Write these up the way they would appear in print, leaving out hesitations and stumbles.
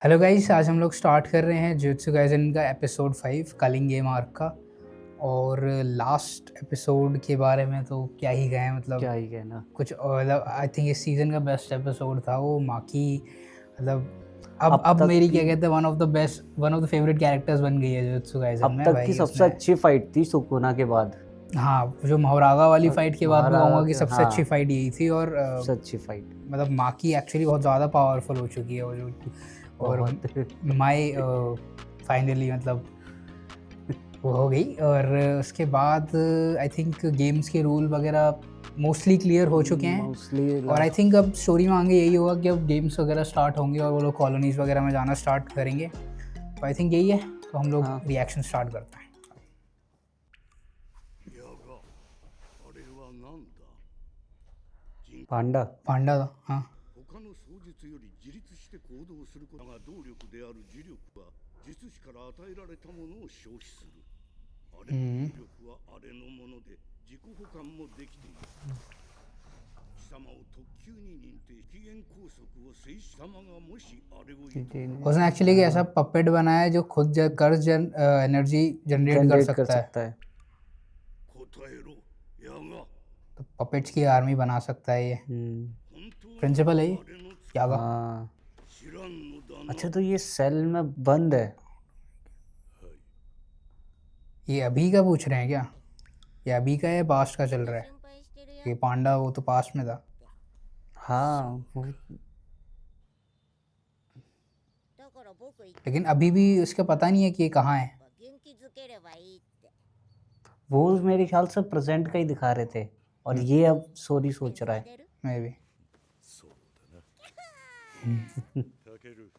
Hello guys, आज हम लोग स्टार्ट कर रहे हैं जुत्सु काइसेन का एपिसोड 5 कलिंग गेम आर्क का। और लास्ट एपिसोड के बारे में तो क्या ही कहें, मतलब क्या ही कहना। कुछ मतलब आई थिंक इस सीज़न का बेस्ट एपिसोड था वो माकी। मतलब अब तक मेरी की क्या कहते हैं, one of the favourite characters बन गई है जुत्सु काइसेन अब में तक की भाई सबसे उसने। अच्छी फाइट थी सुकुना के बाद। हाँ, जो मोहरागा वाली फाइट के बाद मैं महाराणा कहूँगा कि के, सबसे अच्छी हाँ, फाइट यही थी। और सबसे अच्छी फाइट। मतलब माकी एक्चुअली बहुत ज़्यादा पावरफुल हो चुकी है वो जो। और बहुत माई फाइनली मतलब वो हो गई। और उसके बाद आई थिंक गेम्स के रूल वगैरह मोस्टली क्लियर हो चुके हैं। मोस्टली और आई थिंक अब स्टोरी में आगे यही होगा कि अब गेम्स वगैरह स्टार्ट होंगे और वो लोग कॉलोनीज वगैरह में जाना स्टार्ट करेंगे। तो आई थिंक यही है, तो हम लोग हाँ। रिएक्शन स्टार्ट करते हैं। いやが、あれはなんだ。人 पांडा। पांडा था, हाँ। 他の双術より自立して行動することが動力である磁力は術師から与えられたものを消費する。あれの能力はあれのもので自己保管もできている。貴様を特級に認定起源拘束を制し貴様がもしあれを意図 उसने एक्चुअली एक ऐसा पपेट बनाया है जो खुद एनर्जी जनरेट कर जनरेट कर सकता है। सकता है। 答えろ。やが、 तो पपेट्स की आर्मी बना सकता है ये। 本当に प्रिंसिपल है ये あれの यागा। हाँ। 知らんのだな。 अच्छा, तो ये सेल में बंद है। ये अभी का पूछ रहे हैं क्या? ये अभी का है, पास्ट का चल रहा है? ये पांडा वो तो पास्ट में था। हाँ, लेकिन अभी भी उसका पता नहीं है कि ये कहाँ है। वो मेरे ख्याल से प्रेजेंट का ही दिखा रहे थे और ये अब सॉरी सोच रहा है। मे भी। タケル、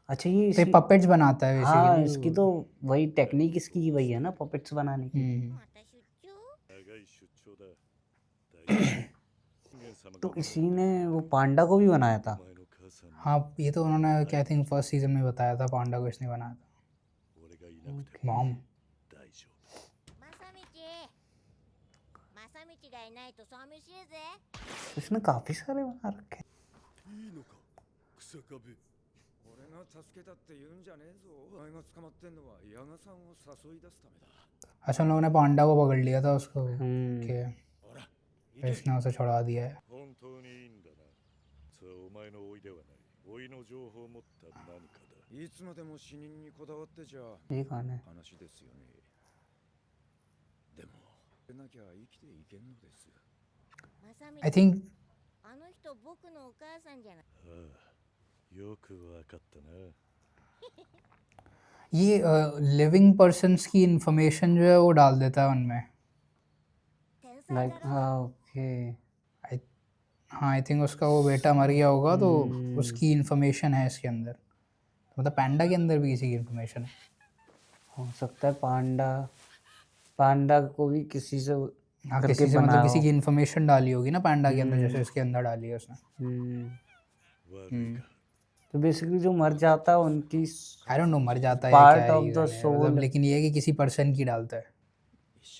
अच्छा, ये तो ये इसी, पपेट्स बनाता है हाँ, बेसिकली। इसकी तो वही टेक्निक इसकी ही वही है ना, पपेट्स बनाने की। 長い出張だ。大丈夫。 तो इसी ने वो पांडा को भी बनाया था। お前の母さんに हाँ, ये तो उन्होंने क्या थिंक फर्स्ट सीजन में बताया था, पांडा को इसने बनाया था। 俺がいなくても मॉम। 大丈夫。正道がいないと寂しいぜ。 इसने काफी सारे बना रखे हैं। いいのか、草壁。俺が助けたって言うんじゃねえぞ。お前が捕まってんのは矢賀さんを誘い出すためだ。 अच्छा, उन लोगों ने पांडा को पकड़ लिया था उसको हम्म। कि ほら、 इसने उसे छुड़ा दिया है। 本当にいいんだな。さあ、お前の老いではない。老いの情報を持った何かだ。いつまでも死人にこだわってちゃ ये कौन है? 話ですよね。でも、でなきゃ生きていけんのです。正道 आई थिंक あの人僕のお母さんじゃない。ああ、よくわかったな。 ये लिविंग पर्सन्स की इंफॉर्मेशन जो है वो डाल देता है उनमें। 天才 लाइक だろ。 हाँ, ओके। हाँ, आई थिंक उसका वो बेटा मर गया होगा तो हम्म। उसकी इंफॉर्मेशन है इसके अंदर। तो मतलब पैंडा के अंदर भी किसी की इंफॉर्मेशन है। हो सकता है पांडा को भी किसी से हाँ, करके किसी से मतलब बनाया किसी हो। की इंफॉर्मेशन डाली होगी ना पैंडा के अंदर, जैसे इसके अंदर डाली है उसने। 悪いか。 तो बेसिकली जो मर जाता है उनकी आई डोंट नो मर जाता है या पार्ट क्या ऑफ द रीजन है, मतलब सोल। लेकिन ये है कि किसी पर्सन की डालता है।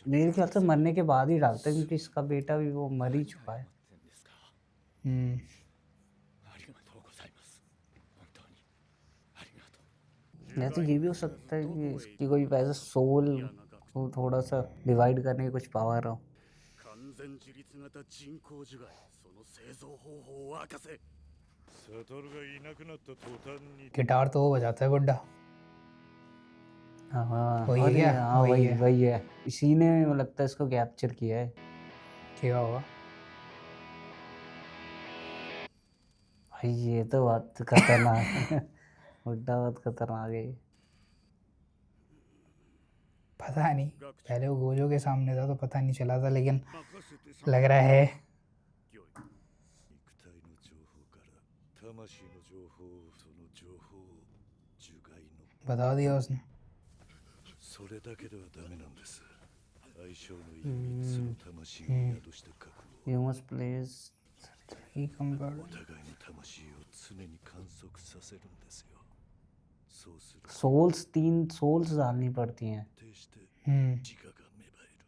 मेरे ख्याल से मरने के बाद ही डालते हैं, क्योंकि इसका बेटा भी वो मर ही चुका है। हम्म। ありがとうございます。本当に。ありがとう。 या तो ये भी हो सकता है कि इसकी कोई वैसे सोल को थोड़ा सा डिवाइड करने की कुछ पावर हो। 完全自立型人工樹害。その製造方法を明かせ。サトルがいなくなった途端に गिटार तो वो बजाता है बुड्ढा। हाँ, वही है अरे क्या? हाँ, वही वही है। वही है। इसी ने वो लगता है इसको कैप्चर किया है। क्या होगा? भाई ये तो बात खतरनाक है। बुड्ढा बहुत खतरनाक है ये। पता नहीं, पहले वो गोजो के सामने था तो पता नहीं चला था, लेकिन 任せてさ。 लग रहा है। よい。肉体の情報から魂の情報を、その情報を樹害の बता दिया उसने। それだけではダメなんです。相性のいいその魂が宿した覚悟。 You must place He compared- お互いの魂を常に観測させるんですよ。そうすると 3 souls डालनी पड़ती हैं। 徹して हम्म। 自我が芽生える。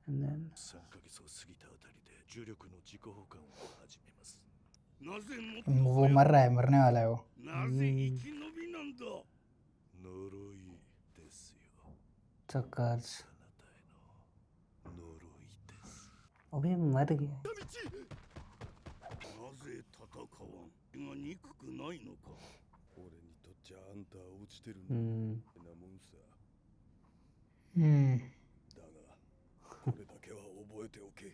And then 3ヶ月を過ぎたあたりで重力の自己保管を始めます。なぜもっと वो मर रहा है, मरने वाला है वो। なぜ生き延びな呪いですよ。 चक्कर あなたへの呪いです。 अबे मर गया なぜ戦わんが憎くないのか。俺にとっちゃあんたは落ちてるんだ हम्म なもんさ。 हम्म だがこれだけは覚えておけ。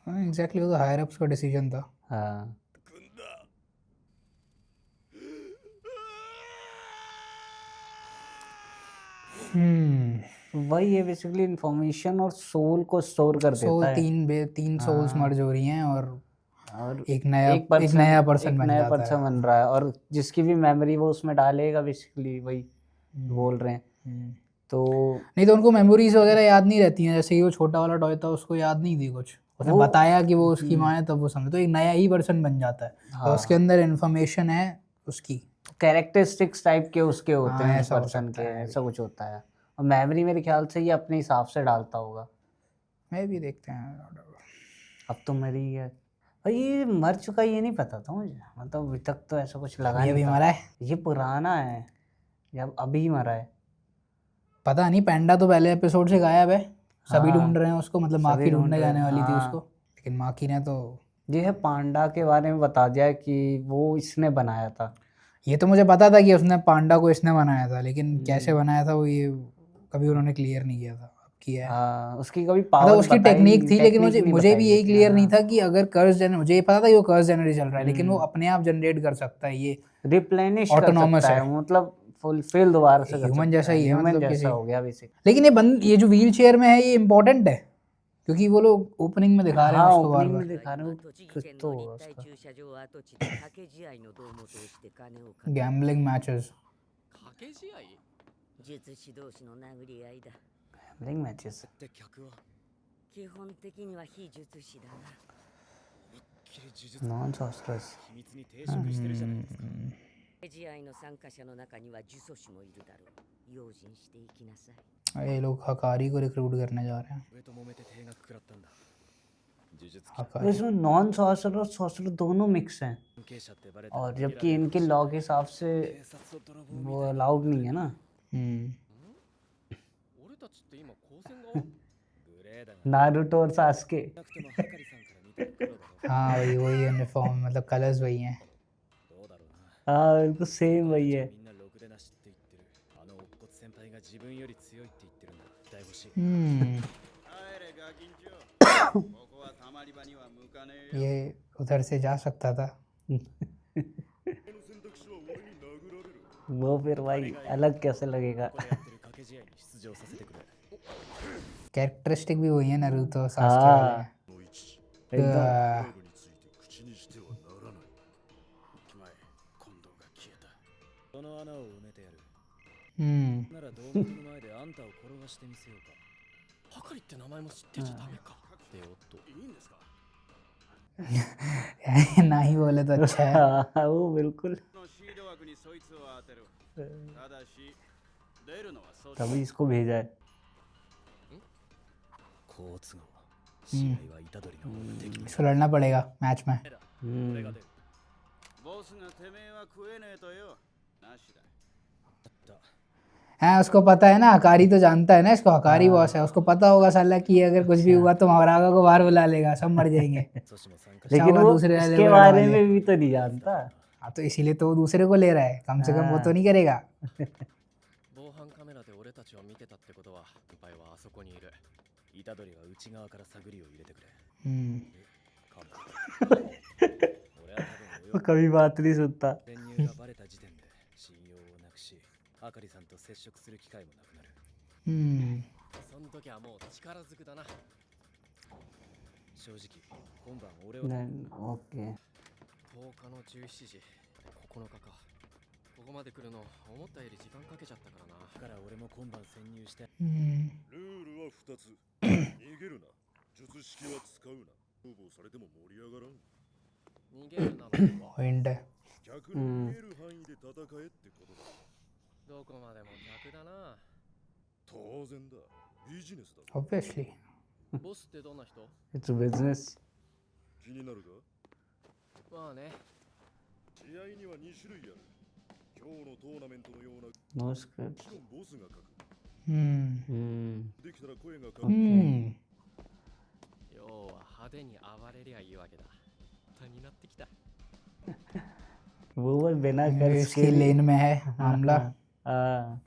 एग्जैक्टली वो तो हायर अप्स का डिसीजन था. हाँ 組んだ。 वही है बेसिकली इंफॉर्मेशन और सोल को स्टोर कर सोल देता है तीन सोल्स मर्ज हो रही हैं और और एक नया पर्सन बन जाता है. बन रहा है और जिसकी भी मेमोरी वो उसमें डालेगा बेसिकली वही बोल रहे हैं तो नहीं तो उनको मेमोरीज वगैरह याद नहीं रहती हैं. जैसे कि वो छोटा वाला टॉय था उसको याद नहीं थी कुछ. उसने बताया कि वो उसकी माँ है तब वो समझे. तो एक नया ही पर्सन बन जाता है. तो उसके अंदर इन्फॉर्मेशन है उसकी. कैरेक्टरिस्टिक्स टाइप के उसके होते हैं ऐसा हो पर्सन सकता के है ऐसा कुछ होता है और मेमोरी मेरे ख्याल से ये अपने हिसाब से डालता होगा. मैं भी देखते हैं. अब तो मरी गया भाई ये मर चुका ये नहीं पता था मुझे. मतलब अभी तक तो ऐसा कुछ लगा ये नहीं भी था. मरा है. ये पुराना है या अभी मरा है. पता नहीं. पैंडा तो पहले एपिसोड से गायब है. सभी हाँ, ढूंढ रहे हैं उसको. मतलब सभी माकी ढूंढ ढूंढने रहे हैं, जाने वाली थी हाँ. उसको. लेकिन माकी ने तो ये है पांडा के बारे में बता दिया कि वो इसने बनाया था. ये तो मुझे पता था कि उसने पांडा को इसने बनाया था. लेकिन कैसे बनाया था वो ये कभी उन्होंने क्लियर नहीं किया था. अब किया है. हाँ उसकी कभी मतलब पावर उसकी टेक्निक थी. लेकिन मुझे भी यही क्लियर नहीं था कि अगर कर्स जनरेट. मुझे ये पता था कि वो कर्स जनरेट चल रहा है. लेकिन वो अपने आप जनरेट कर सकता है. ये रिप्लेनिश कर Autonomous सकता है. है मतलब फुलफिल दोबारा से कर Human सकता जैसा ही है, ह्यूमन मतलब जैसा किसी- हो गया बेसिक. लेकिन ये जो व्हील चेयर में है ये इम्पोर्टेंट है. क्योंकि वो लोग ओपनिंग में दिखा रहे हैं हाँ उसको बार ओपनिंग में बार. दिखा रहे हो कुछ तो होगा उसका. 駐車場跡地で掛け試合の胴元をして金をかけ gambling matches. 掛け試合術師同士の殴り合いだ。 Gambling matches って客は基本的には非術師だな。きり呪術 non sorcerers 秘密に抵触してるじゃないですか。掛け試合の参加者の中には呪詛師もいるだろう。用心していきなさい。 ये लोग हकारी को रिक्रूट करने जा रहे हैं. 上と揉めて定額食らったんだ。呪術 हकारी. इसमें नॉन सॉर्सरर और सॉर्सरर दोनों मिक्स हैं 関係者ってバレたら और जबकि इनके लॉ के हिसाब से 警察と泥棒みたい वो अलाउड नहीं है ना. 俺たちって今高専側グレーだが नारुतो और सास्के なくてもはかりさんから見たら黒だろ हाँ वही यूनिफॉर्म. मतलब कलर्स वही हैं. どうだろうな हाँ बिल्कुल सेम वही है. みんなろくでなしって言ってるあの乙骨先輩が自分より強いって言ってるんだ期待欲しい ये उधर से जा सकता था. वो फिर भाई अलग कैसे लगेगा. ここでやってる掛け試合に出場させてくれ कैरेक्टरिस्टिक भी वही है नारुतो सास्के वाले. हाँ एकदम について口にしてはならない。前近藤が消えたその穴を埋めてやる हम्म. なら道元の前であんたを転がしてみせようかはかりって名前も知ってちゃダメかでおっといいんですか ना ही बोले तो अच्छा है. हाँ वो बिल्कुल のシード枠にそいつを当てる。ただし、出るのはそう तभी इसको भेजा है. 好都合試合は虎杖の方が敵に इसको लड़ना पड़ेगा मैच में. 俺が出るボスがてめえは食えねえとよ。なしだ。 हाँ उसको पता है ना. हकारी तो जानता है ना इसको. हकारी बॉस है. उसको पता होगा साला कि अगर कुछ भी हुआ तो महारागा को बाहर बुला लेगा. सब मर जाएंगे. 阻止も参加 लेकिन चावल वो दूसरे वाले इसके बड़े बारे वाले. में भी तो नहीं जानता. हाँ तो इसीलिए तो वो दूसरे को ले रहा है. कम से कम वो तो नहीं करेगा. 防犯カメラで俺たちを見てたってことは先輩はあそこにいる虎杖は内側から探りを入れてくれ かも俺は多 वो 分 कभी बात नहीं सुनता. 潜入がバレた時点で信用をなくしあかりさんと接触する機会もなくなるその時はもう力ずくだな正直今晩俺は ओके 10日の17時9日かここまで来るの思ったより時間かけちゃったからなだから俺も今晩潜入してルールは2つ。逃げるな。術式は使うな。逃亡されても盛り上がらん。逃げるなの पॉइंट है. 客の見える範囲で戦えってことだ。どこまでも客だな当然だ。ビジネスだ。 obviously. ボスってどんな人 it's business. 気になるか？まあね試合には2種類ある。今日のトーナメントのような no script. もちろんボスが書く。 हम्म できたら声がか हम्म 要は派手に暴れりゃいいわけだ。とになってきた。 वो बस बिना ये कर्ज इसकी के भी- लेन में है मामला। हाँ।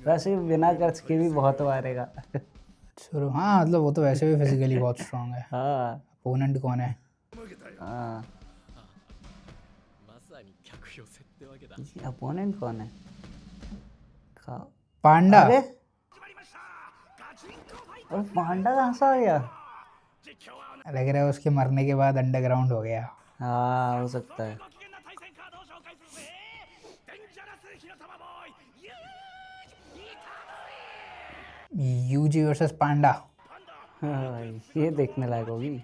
वैसे बिना कर्ज के भी बहुत मारेगा। शुरू हाँ मतलब वो तो वैसे भी फिजिकली बहुत स्ट्रांग है। हाँ अपोनेंट कौन है? हाँ। まさに客寄せってわけだ。 ये अपोनेंट कौन है? का पांडा। अरे और पांडा कहाँ से आ गया? लग रहा है उसके मरने के बाद अंडरग्राउंड हो गया। हाँ हो सकता है। यूजी वर्सेस पांडा। हाँ, ये देखने लायक होगी।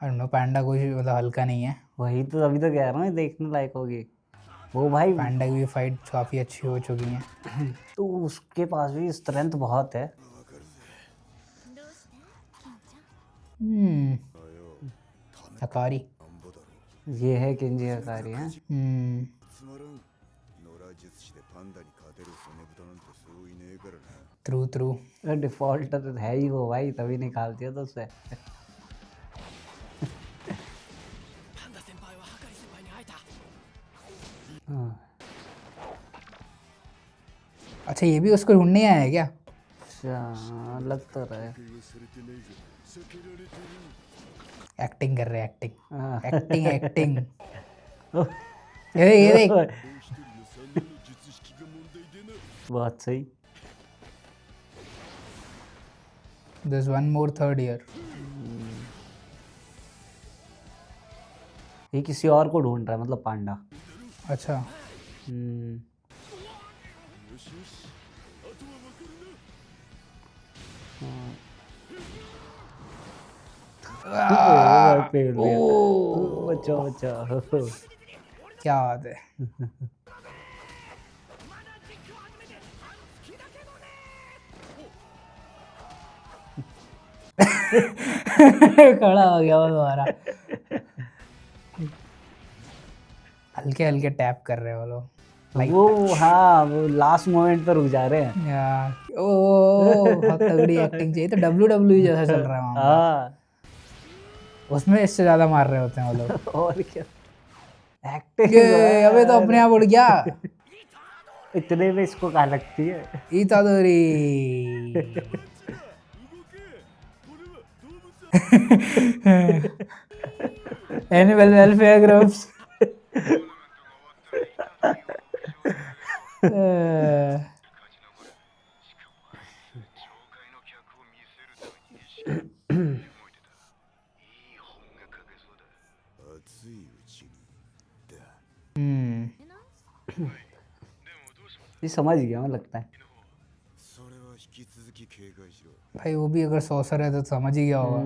और नो पांडा कोई मतलब हल्का नहीं है। वही तो अभी तो कह रहा हूँ, ये देखने लायक होगी। वो भाई पांडा की भी फाइट काफी अच्छी हो चुकी है। तो उसके पास भी स्ट्रेंथ बहुत है। どうして金ちゃん हम्म अकारी। なんぼだろ ये है किंजी हकारी है। हम्म つまらん。野良術師でパンダに勝てる骨太なんてそういねえからな。 थ्रू थ्रू डिफॉल्टर है ही वो भाई, तभी निकाल दिया तो उसे। パンダ先輩はハカリ先輩に会えた。 हाँ। अच्छा ये भी उसको ढूंढने आया है क्या? अच्छा लग तो रहा है। 会話されてないが避けられてる。 एक्टिंग कर रहे हैं एक्टिंग हाँ। Acting acting. ये देख もう一人の三年の術式が問題でな。 बहुत सही। This one more third year. ये किसी और को ढूंढ रहा है, मतलब पांडा। अच्छा हम्म よしよし。あとはわかるな。 पेड़ लिया। बचाओ बचाओ। क्या बात है। खड़ा हो गया वो तुम्हारा। हल्के हल्के टैप कर रहे हो लोग। वो हाँ, वो लास्ट मोमेंट पर रुक जा रहे हैं। ओ बहुत तगड़ी एक्टिंग चाहिए। तो WWE जैसा चल रहा है वहाँ हाँ उसमें इससे ज्यादा मार रहे होते हैं वो लोग। और क्या एक्टिंग। ये अबे तो अपने आप उड़ गया। इतने में इसको कहाँ लगती है। Itadori 動け。これは動物 animal welfare groups. ये समझ गया मुझे लगता है। それは引き続き警戒しろ。 भाई वो भी अगर सॉसर है तो समझ ही गया होगा।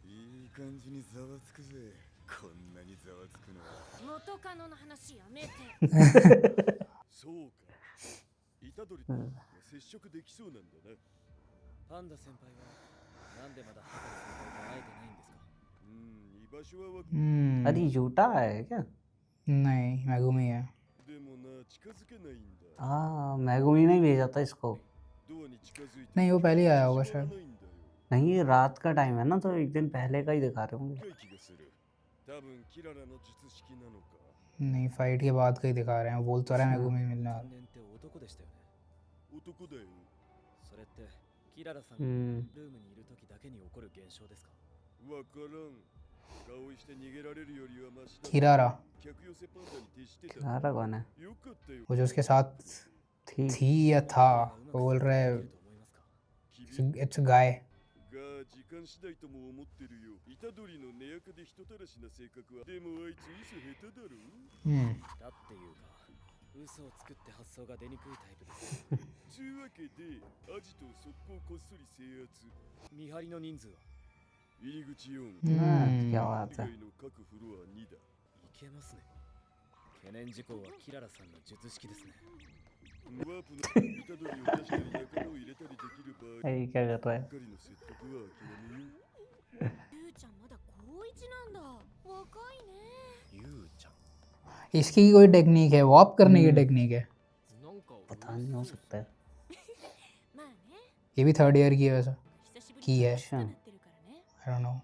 いい感じにざわつくぜ。こんなにざわつくのは。元カノの話やめてそうか。虎杖と接触できそうなんだな。パンダ先輩はなんでまだハカリ先輩と会えてないんですか。居場所はわか अरे झूठा है क्या? नहीं मैगुमी है। でもな、近づけないんだ。 हाँ मैगुमी ने भेजा था इसको। ドアに近づいて नहीं वो पहले ही आया होगा しまわ शायद। ないんだよ。 नहीं ये रात का टाइम है ना, तो एक दिन पहले का ही दिखा रहे होंगे। 深い気がする。多分キララの術式なのか。 नहीं फाइट के बाद का ही दिखा रहे हैं। बोल तो रहा है मैगुमी मिलने वाला। 年って男でしたよね。男だよ。それってキララさんが हम्म ルームにいる時だけに起こる現象ですか。わからん。顔して逃げられるよりはマシだ。 किरारा 客寄せパンダに徹してた。 सारा कौन है? よかったよ。 वो जो उसके साथ थी। थी या था वो बोल रहा है と思いますか。 इट्स गाय। が時間次第とも思ってるよ。虎杖の根垢で人たらしな性格は。でもあいつ嘘下手だろ。だっていうか嘘を作って発想が出にくいタイプです。つうわけで、アジトを速攻こっそり制圧。見張りの人数は入り口4。 क्या बात 以 है। 外の各フロア2だ。いけますね。懸念事項はキララさんの術式ですね。ワープの虎杖を出したり仲間を入れたりできる場合。 ये क्या कर रहा है? 彼の説得は諦めよう。ゆうちゃんまだ高一なんだ若いねゆうちゃん。इसकी कोई टेक्निक है, वॉप करने की टेक्निक है। なんか पता नहीं, हो सकता है। まあね ये भी 3rd ईयर की है वैसा, 久しぶり की に है। अच्छा なってるからね आई डोंट नो।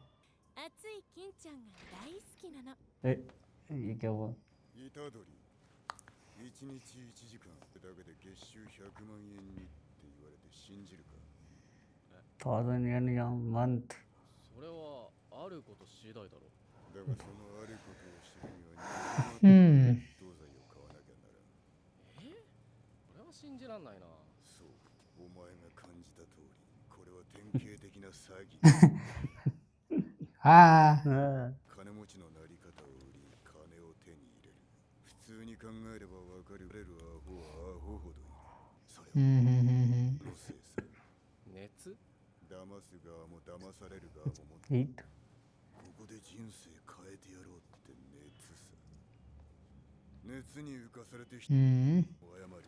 熱い金ちゃんが大好きなの ये क्या हुआ? 虎杖1日1時間だけで月収100万円にって言われて信じるか 1000 yen a month। それはあること次第だろだがそのあることを知るにはहम्म 20万銅材を買わなきゃならんこれは信じらんないなそうお前が感じた通りこれは典型的な詐欺 हाँ 金持ちのなり方を売り金を手に入れる普通に考えればわかるアホはアホほどいるそれは のせいさ熱騙す側も騙される側ももっと हीट ここで人生変えてやろうって熱さ熱に浮かされて人を हम्म 謝る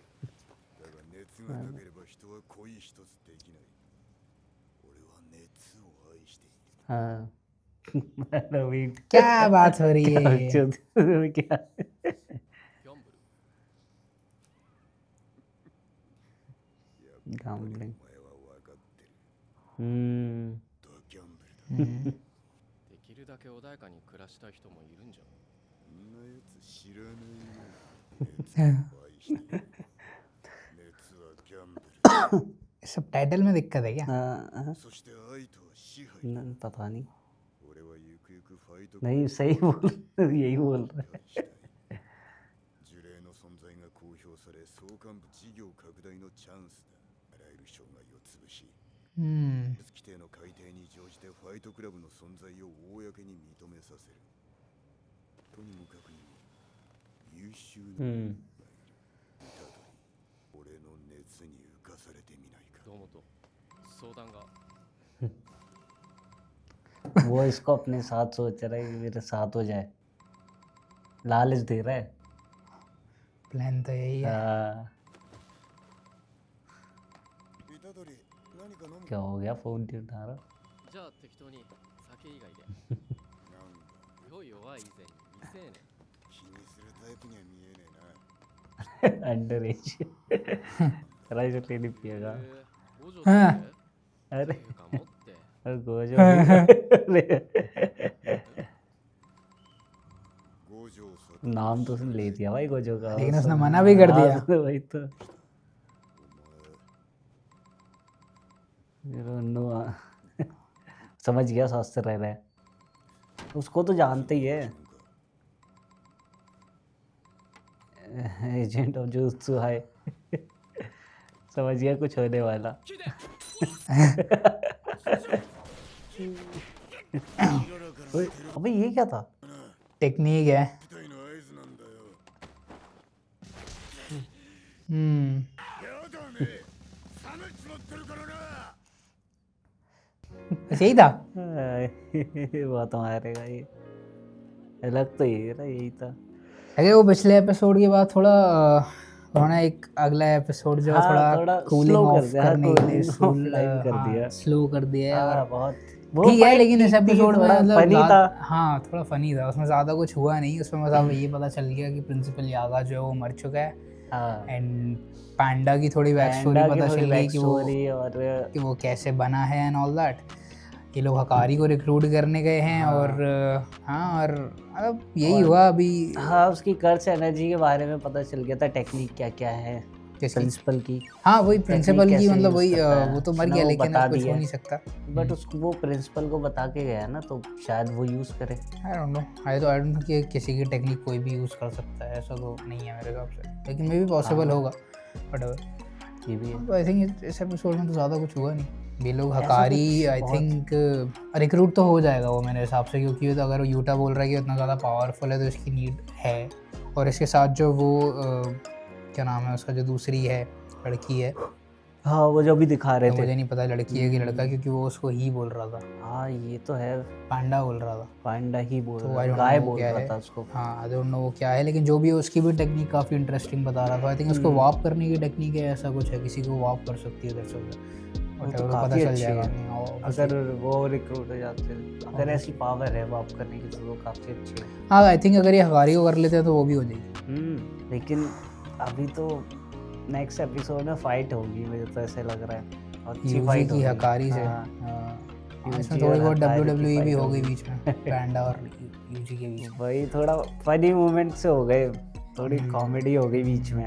だが熱がなければ人は恋一つできない俺は熱を愛している हाँ रवीट क्या बात हो रही है ये? क्या ギャンブルやっぱりお गैम्बलिंग 前は分かってるとギャンブルだ हम्म できるだけ穏やかに暮らしたい人もいるんじゃんそんなやつ知らないよ熱を愛している熱はギャンブル सब टाइटल में दिक्कत है क्या? そして愛とは支配だ पता नहीं 俺はゆくゆくファイト नहीं सही बोल यही बोल रहा है したい呪霊の存在が公表され総幹部事業拡大のチャンスだあらゆる障害を潰し हम्म 規定の改定に乗じてファイトクラブの存在を公に認めさせるとにもかくにも優秀な人がいるたとえ俺の熱に浮かされてみないかどうもと相談が वो इसको अपने साथ सोच रहा है कि मेरे साथ हो जाए लालच दे रहा है प्लान तो यही है।虎杖何か飲む क्या हो गया फोन नहीं उठा रहा じゃあ適当に酒以外でなんだ酔い弱い以前に未成年気にするタイプには見えねえな अंडर एज राइस लेनी पिएगा 五条हाँ って अरे いうか持って गोजो 五条悟 नाम तो उसने ले दिया भाई गोजो का लेकिन उसने मना भी कर दिया। हाँ, वही तो お前 रोनो समझ गया स्वास्थ्य रह रहा है उसको तो जानते ही है एजेंट ऑफ जुत्सु हाय समझ गया कुछ होने वाला ओए, अबे ये क्या था टेक्निक है। 期待の合図なんだよ हम्म やだね冷めちまってるからな बस यही था। बहुत मारेगा ये अलग तो ये रहा यही था अगर वो पिछले एपिसोड के बाद थोड़ा उन्होंने एक अगला एपिसोड जो है हाँ, थोड़ा थोड़ा कूलिंग slow कर ऑफ दिया, करने के लिए cooling off line कर दिया। स्लो कर दिया है। हाँ, और बहुत ठीक है fight लेकिन इस ठीक थी, एपिसोड में थोड़ा मतलब funny था हाँ थोड़ा फनी था, उसमें ज़्यादा कुछ हुआ नहीं। उसमें मतलब ये पता चल गया कि प्रिंसिपल यागा जो है वो मर चुका है हाँ एंड पांडा की थोड़ी बैक स्टोरी पैंडा की पता थोड़ी चल गई back story और कि वो कैसे बना है एंड ऑल दैट। ये लोग हकारी को रिक्रूट करने गए हैं और हाँ और मतलब यही हुआ अभी। हाँ उसकी कर्स एनर्जी के बारे में पता चल गया था टेक्निक क्या क्या है किसकी? प्रिंसिपल की हाँ वही प्रिंसिपल की कैसे मतलब use वही करता है, वो तो मर उसने गया वो लेकिन बता अब कुछ दिया हो है। नहीं सकता। बट उसको वो प्रिंसिपल को बता के गया ना तो शायद वो यूज करे I don't know I don't know कि किसी की टेक्निक कोई भी यूज़ कर सकता है, ऐसा तो नहीं है मेरे हिसाब से, लेकिन मे भी पॉसिबल होगा बट ये भी है आई थिंक इस एपिसोड में तो ज़्यादा कुछ हुआ नहीं। ये लोग ऐसा हकारी कुछ आई बहुत- थिंक रिक्रूट तो हो जाएगा वो मेरे हिसाब से, क्योंकि तो अगर यूटा बोल रहा है कि इतना ज़्यादा पावरफुल है तो इसकी नीड है। और इसके साथ जो वो क्या नाम है उसका जो दूसरी है लड़की है, हाँ वो जो भी दिखा रहे तो थे मुझे नहीं पता लड़की है कि लड़का, क्योंकि वो उसको ही बोल रहा था, हाँ ये तो है पांडा बोल रहा था। पांडा ही बोल तो रहा I don't गाय know बोल क्या रहा है। था उसको हाँ आई डोंट नो वो क्या है, लेकिन जो भी है उसकी भी टेक्निक काफ़ी इंटरेस्टिंग बता रहा था। आई थिंक उसको वॉप करने की टेक्निक है, ऐसा कुछ है, किसी को वॉप कर सकती है दरअसल। वो तो whatever, पता काफी चल अच्छी जाएगा। है। अगर वो रिक्रूट हो जाते हैं, अगर ऐसी पावर है वाप करने की तो वो काफी अच्छी है। हाँ आई थिंक अगर ये हकारी को कर लेते हैं तो वो भी हो जाएगी। लेकिन अभी तो नेक्स्ट एपिसोड में फाइट होगी, मुझे तो ऐसे लग रहा है। और अच्छी यूजी फाइट की होगी। हकारी से। हाँ, हाँ, इसमें यूजी थोड़ी और बहुत हकारी की WWE भी fight हो गई होगी। बीच में, पैंडा और यूजी के बीच में। वही थोड़ा फनी मोमेंट से हो गए, थोड़ी कॉमेडी हो गई बीच में,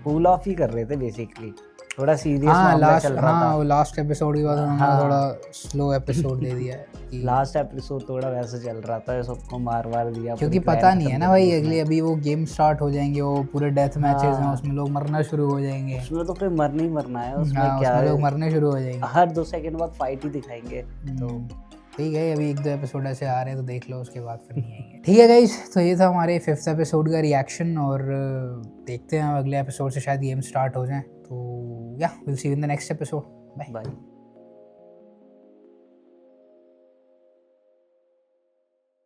कूल ऑफ ही कर रहे थे बेसिकली, थोड़ा सीरियस हाँ मामला लास्ट, चल रहा हाँ था। वो लास्ट एपिसोड के बाद उन्होंने हाँ। थोड़ा स्लो एपिसोड दे दिया है कि लास्ट एपिसोड थोड़ा वैसे चल रहा था, सबको मार दिया, क्योंकि पूरी पता plan नहीं है खत्म ना कर भाई दी अगली उसने। अभी वो गेम स्टार्ट हो जाएंगे, वो पूरे डेथ मैचेस हैं, हाँ। उसमें लोग मरना शुरू हो जाएंगे। उसमें तो फिर मरना ही मरना है, उसमें हाँ क्या उसमें है, लोग मरने शुरू हो जाएंगे। हर 2 सेकंड बाद फाइट ही दिखाएंगे। तो ठीक है, अभी 1-2 एपिसोड ऐसे आ रहे हैं तो देख लो, उसके बाद फिर नहीं आएंगे। ठीक है गाइस, तो ये था हमारे 5th एपिसोड का रिएक्शन, और देखते हैं अगले एपिसोड से शायद गेम स्टार्ट हो जाए। तो या will see you in the next episode, bye. Bye.